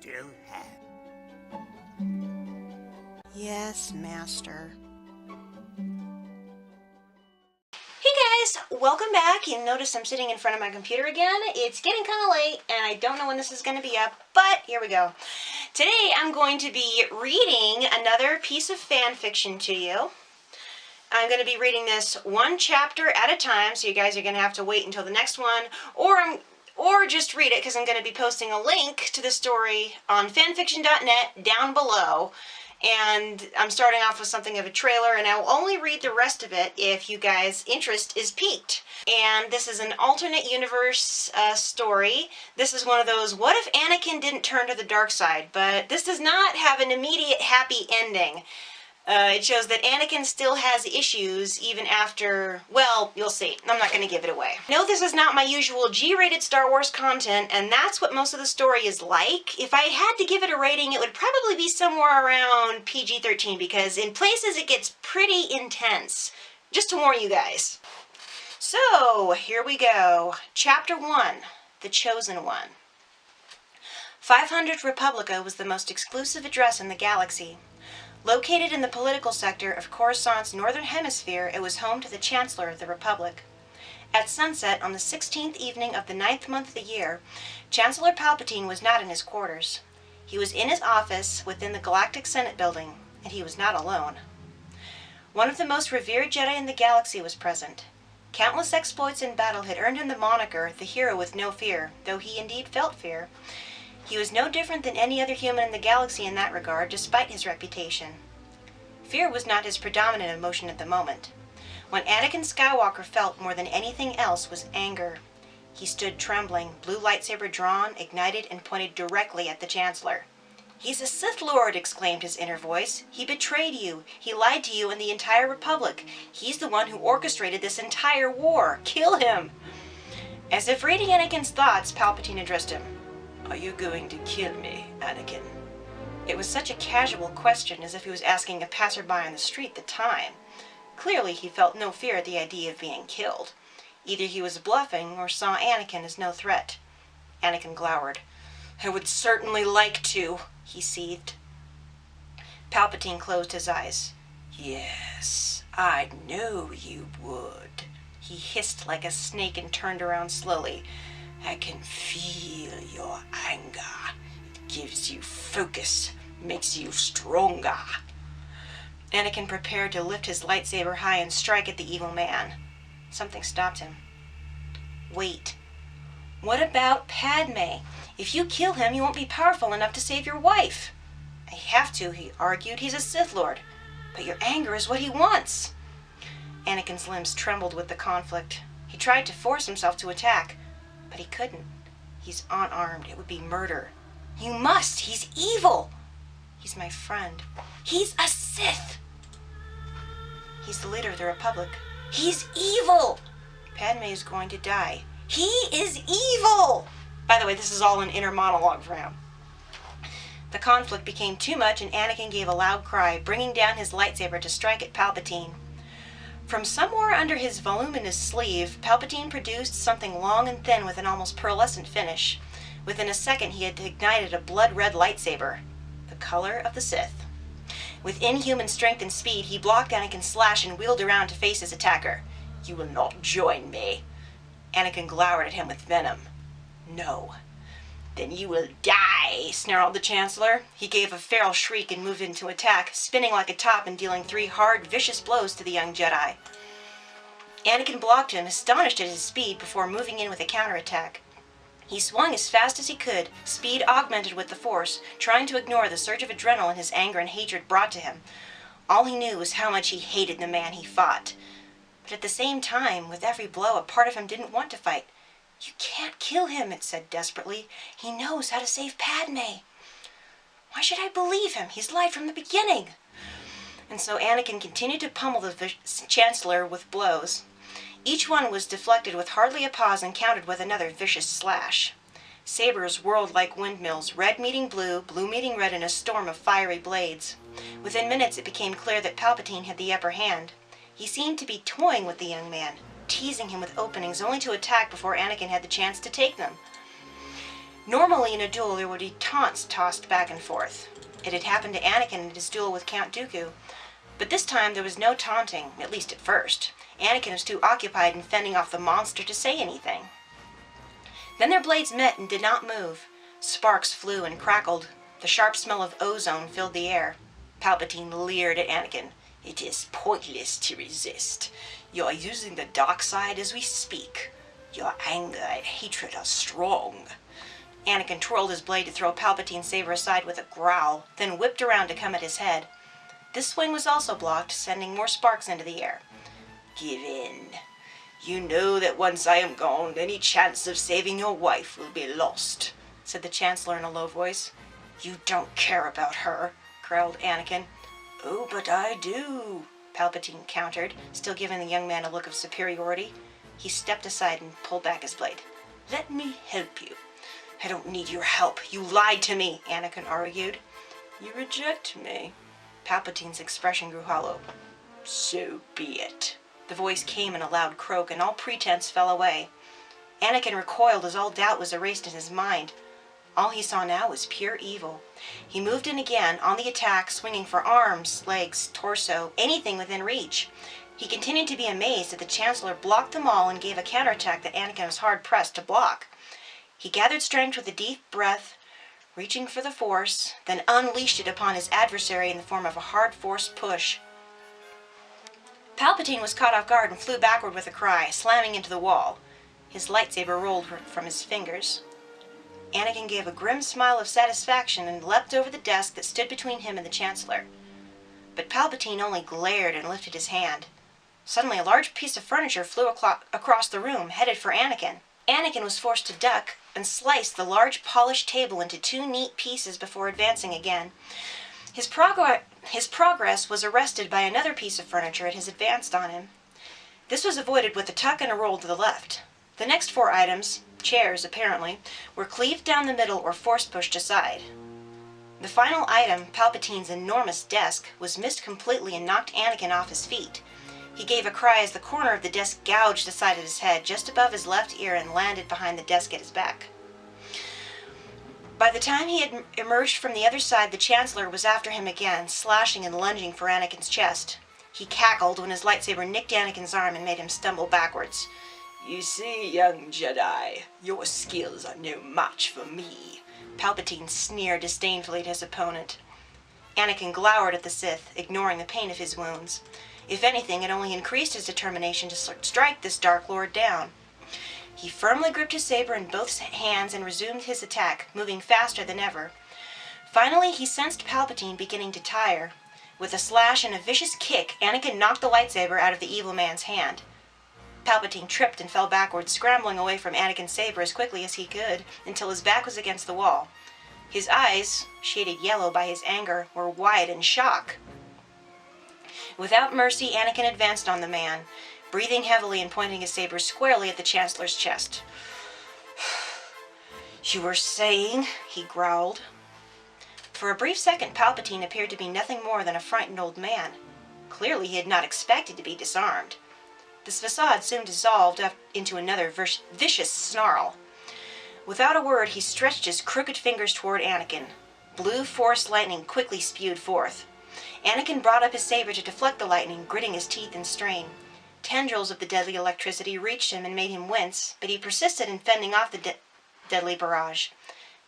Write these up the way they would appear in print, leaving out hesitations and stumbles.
still have. Yes, Master. Hey guys, welcome back. You notice I'm sitting in front of my computer again. It's getting kind of late and I don't know when this is going to be up, but here we go. Today I'm going to be reading another piece of fan fiction to you. I'm going to be reading this one chapter at a time, so you guys are going to have to wait until the next one, or just read it because I'm going to be posting a link to the story on fanfiction.net down below. And I'm starting off with something of a trailer, and I'll only read the rest of it if you guys' interest is piqued. And this is an alternate universe story. This is one of those, what if Anakin didn't turn to the dark side? But this does not have an immediate happy ending. It shows that Anakin still has issues even after, well, you'll see. I'm not going to give it away. No, this is not my usual G-rated Star Wars content, and that's what most of the story is like. If I had to give it a rating, it would probably be somewhere around PG-13, because in places it gets pretty intense. Just to warn you guys. So, here we go. Chapter 1, The Chosen One. 500 Republica was the most exclusive address in the galaxy. Located in the political sector of Coruscant's northern hemisphere, it was home to the Chancellor of the Republic. At sunset on the 16th evening of the 9th month of the year, Chancellor Palpatine was not in his quarters. He was in his office within the Galactic Senate building, and he was not alone. One of the most revered Jedi in the galaxy was present. Countless exploits in battle had earned him the moniker, the hero with no fear, though he indeed felt fear. He was no different than any other human in the galaxy in that regard, despite his reputation. Fear was not his predominant emotion at the moment. What Anakin Skywalker felt more than anything else was anger. He stood trembling, blue lightsaber drawn, ignited, and pointed directly at the Chancellor. "He's a Sith Lord," exclaimed his inner voice. "He betrayed you. He lied to you and the entire Republic. He's the one who orchestrated this entire war. Kill him!" As if reading Anakin's thoughts, Palpatine addressed him. "Are you going to kill me, Anakin?" It was such a casual question, as if he was asking a passerby on the street the time. Clearly he felt no fear at the idea of being killed. Either he was bluffing or saw Anakin as no threat. Anakin glowered. "I would certainly like to," he seethed. Palpatine closed his eyes. "Yes, I know you would," he hissed like a snake and turned around slowly. "I can feel your anger. It gives you focus, makes you stronger." Anakin prepared to lift his lightsaber high and strike at the evil man. Something stopped him. "Wait. What about Padme? If you kill him, you won't be powerful enough to save your wife." "I have to," he argued. "He's a Sith Lord. But your anger is what he wants." Anakin's limbs trembled with the conflict. He tried to force himself to attack. But he couldn't. He's unarmed. It would be murder. "You must! He's evil!" "He's my friend." "He's a Sith!" "He's the leader of the Republic." "He's evil!" "Padme is going to die." "He is evil!" By the way, this is all an inner monologue for him. The conflict became too much, and Anakin gave a loud cry, bringing down his lightsaber to strike at Palpatine. From somewhere under his voluminous sleeve, Palpatine produced something long and thin with an almost pearlescent finish. Within a second he had ignited a blood-red lightsaber, the color of the Sith. With inhuman strength and speed, he blocked Anakin's slash and wheeled around to face his attacker. "You will not join me." Anakin glowered at him with venom. "No." "Then you will die," snarled the Chancellor. He gave a feral shriek and moved into attack, spinning like a top and dealing 3 hard, vicious blows to the young Jedi. Anakin blocked him, astonished at his speed, before moving in with a counterattack. He swung as fast as he could, speed augmented with the Force, trying to ignore the surge of adrenaline his anger and hatred brought to him. All he knew was how much he hated the man he fought. But at the same time, with every blow, a part of him didn't want to fight. "You can't kill him," it said desperately. "He knows how to save Padme." "Why should I believe him? He's lied from the beginning." And so Anakin continued to pummel the Chancellor with blows. Each one was deflected with hardly a pause and countered with another vicious slash. Sabers whirled like windmills, red meeting blue, blue meeting red in a storm of fiery blades. Within minutes it became clear that Palpatine had the upper hand. He seemed to be toying with the young man, teasing him with openings only to attack before Anakin had the chance to take them. Normally in a duel there would be taunts tossed back and forth. It had happened to Anakin in his duel with Count Dooku, but this time there was no taunting, at least at first. Anakin was too occupied in fending off the monster to say anything. Then their blades met and did not move. Sparks flew and crackled. The sharp smell of ozone filled the air. Palpatine leered at Anakin. "It is pointless to resist. You are using the dark side as we speak. Your anger and hatred are strong." Anakin twirled his blade to throw Palpatine's saber aside with a growl, then whipped around to come at his head. This swing was also blocked, sending more sparks into the air. "Give in. You know that once I am gone, any chance of saving your wife will be lost," said the Chancellor in a low voice. "You don't care about her," growled Anakin. "Oh, but I do," Palpatine countered, still giving the young man a look of superiority. He stepped aside and pulled back his blade. "Let me help you." "I don't need your help. You lied to me," Anakin argued. "You reject me." Palpatine's expression grew hollow. "So be it." The voice came in a loud croak, and all pretense fell away. Anakin recoiled as all doubt was erased in his mind. All he saw now was pure evil. He moved in again, on the attack, swinging for arms, legs, torso, anything within reach. He continued to be amazed that the Chancellor blocked them all and gave a counterattack that Anakin was hard-pressed to block. He gathered strength with a deep breath, reaching for the Force, then unleashed it upon his adversary in the form of a hard force push. Palpatine was caught off guard and flew backward with a cry, slamming into the wall. His lightsaber rolled from his fingers. Anakin gave a grim smile of satisfaction and leapt over the desk that stood between him and the Chancellor. But Palpatine only glared and lifted his hand. Suddenly a large piece of furniture flew across the room, headed for Anakin. Anakin was forced to duck and slice the large polished table into two neat pieces before advancing again. His progress was arrested by another piece of furniture it has advanced on him. This was avoided with a tuck and a roll to the left. The next four items, chairs apparently, were cleaved down the middle or force-pushed aside. The final item, Palpatine's enormous desk, was missed completely and knocked Anakin off his feet. He gave a cry as the corner of the desk gouged the side of his head just above his left ear and landed behind the desk at his back. By the time he had emerged from the other side, the Chancellor was after him again, slashing and lunging for Anakin's chest. He cackled when his lightsaber nicked Anakin's arm and made him stumble backwards. "You see, young Jedi, your skills are no match for me," Palpatine sneered disdainfully to his opponent. Anakin glowered at the Sith, ignoring the pain of his wounds. If anything, it only increased his determination to strike this Dark Lord down. He firmly gripped his saber in both hands and resumed his attack, moving faster than ever. Finally, he sensed Palpatine beginning to tire. With a slash and a vicious kick, Anakin knocked the lightsaber out of the evil man's hand. Palpatine tripped and fell backwards, scrambling away from Anakin's saber as quickly as he could, until his back was against the wall. His eyes, shaded yellow by his anger, were wide in shock. Without mercy, Anakin advanced on the man, breathing heavily and pointing his saber squarely at the Chancellor's chest. "You were saying?" he growled. For a brief second, Palpatine appeared to be nothing more than a frightened old man. Clearly he had not expected to be disarmed. This facade soon dissolved into another vicious snarl. Without a word, he stretched his crooked fingers toward Anakin. Blue force lightning quickly spewed forth. Anakin brought up his saber to deflect the lightning, gritting his teeth in strain. Tendrils of the deadly electricity reached him and made him wince, but he persisted in fending off the deadly barrage.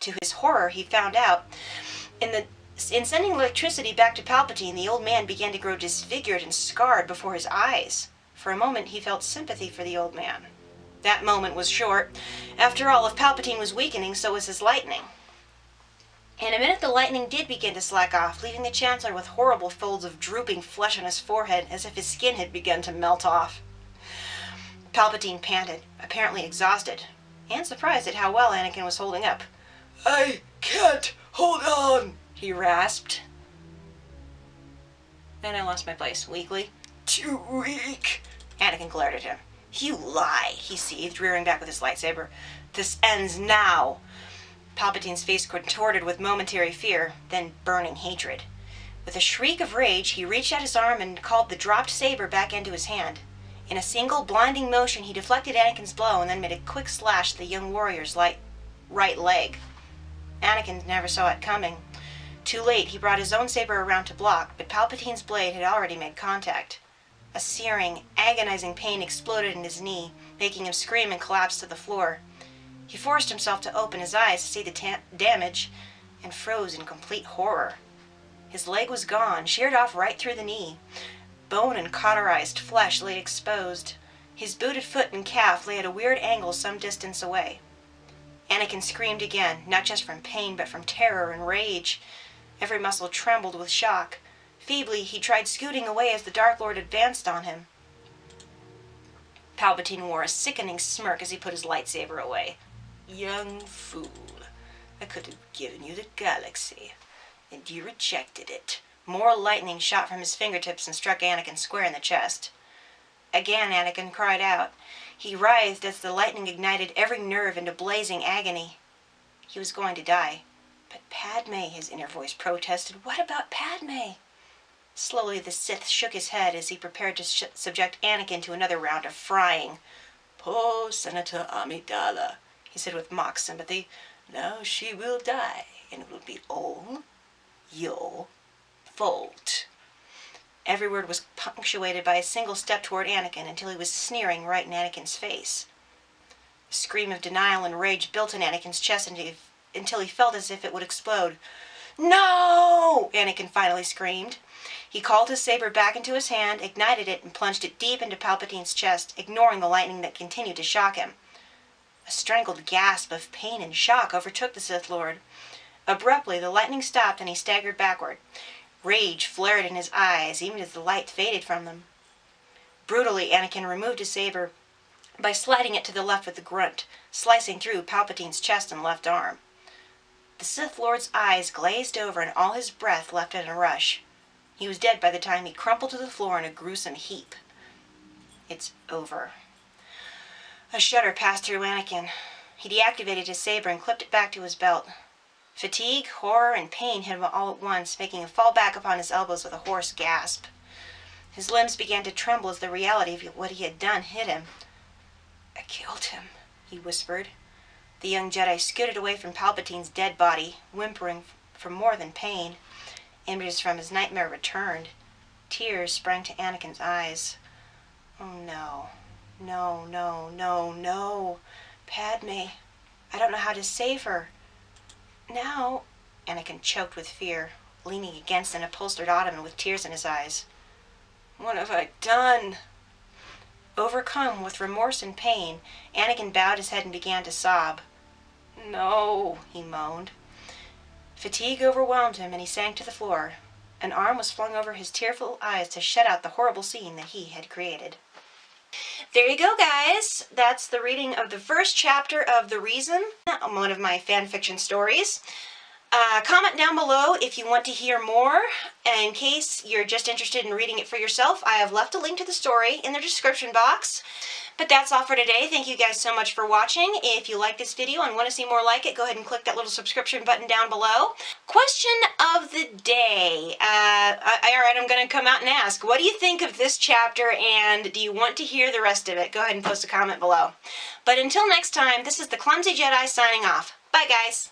To his horror, he found out, in sending electricity back to Palpatine, the old man began to grow disfigured and scarred before his eyes. For a moment, he felt sympathy for the old man. That moment was short. After all, if Palpatine was weakening, so was his lightning. In a minute, the lightning did begin to slack off, leaving the Chancellor with horrible folds of drooping flesh on his forehead, as if his skin had begun to melt off. Palpatine panted, apparently exhausted, and surprised at how well Anakin was holding up. "I can't hold on," he rasped. Then I lost my place, weakly. "Too weak." Anakin glared at him. "You lie," he seethed, rearing back with his lightsaber. "This ends now." Palpatine's face contorted with momentary fear, then burning hatred. With a shriek of rage, he reached out his arm and called the dropped saber back into his hand. In a single blinding motion, he deflected Anakin's blow and then made a quick slash at the young warrior's right leg. Anakin never saw it coming. Too late, he brought his own saber around to block, but Palpatine's blade had already made contact. A searing, agonizing pain exploded in his knee, making him scream and collapse to the floor. He forced himself to open his eyes to see the damage, and froze in complete horror. His leg was gone, sheared off right through the knee. Bone and cauterized flesh lay exposed. His booted foot and calf lay at a weird angle some distance away. Anakin screamed again, not just from pain, but from terror and rage. Every muscle trembled with shock. Feebly, he tried scooting away as the Dark Lord advanced on him. Palpatine wore a sickening smirk as he put his lightsaber away. "Young fool, I could have given you the galaxy, and you rejected it." More lightning shot from his fingertips and struck Anakin square in the chest. Again Anakin cried out. He writhed as the lightning ignited every nerve into blazing agony. He was going to die. But Padme, his inner voice protested. What about Padme? Slowly the Sith shook his head as he prepared to subject Anakin to another round of frying. "Poor Senator Amidala," he said with mock sympathy. "Now she will die, and it will be all your fault." Every word was punctuated by a single step toward Anakin until he was sneering right in Anakin's face. A scream of denial and rage built in Anakin's chest until he felt as if it would explode. "No!" Anakin finally screamed. He called his saber back into his hand, ignited it, and plunged it deep into Palpatine's chest, ignoring the lightning that continued to shock him. A strangled gasp of pain and shock overtook the Sith Lord. Abruptly, the lightning stopped and he staggered backward. Rage flared in his eyes, even as the light faded from them. Brutally, Anakin removed his saber by sliding it to the left with a grunt, slicing through Palpatine's chest and left arm. The Sith Lord's eyes glazed over and all his breath left in a rush. He was dead by the time he crumpled to the floor in a gruesome heap. It's over. A shudder passed through Anakin. He deactivated his saber and clipped it back to his belt. Fatigue, horror, and pain hit him all at once, making him fall back upon his elbows with a hoarse gasp. His limbs began to tremble as the reality of what he had done hit him. "I killed him," he whispered. The young Jedi scooted away from Palpatine's dead body, whimpering from more than pain. Images from his nightmare returned. Tears sprang to Anakin's eyes. "Oh no, no, no, no, no. Padme, I don't know how to save her. Now," Anakin choked with fear, leaning against an upholstered ottoman with tears in his eyes. "What have I done?" Overcome with remorse and pain, Anakin bowed his head and began to sob. "No," he moaned. Fatigue overwhelmed him and he sank to the floor. An arm was flung over his tearful eyes to shut out the horrible scene that he had created. There you go, guys. That's the reading of the first chapter of The Reason, one of my fan fiction stories. Comment down below if you want to hear more. In case you're just interested in reading it for yourself, I have left a link to the story in the description box. But that's all for today. Thank you guys so much for watching. If you like this video and want to see more like it, go ahead and click that little subscription button down below. Question of the day. Alright, I'm going to come out and ask, what do you think of this chapter and do you want to hear the rest of it? Go ahead and post a comment below. But until next time, this is the Clumsy Jedi signing off. Bye, guys.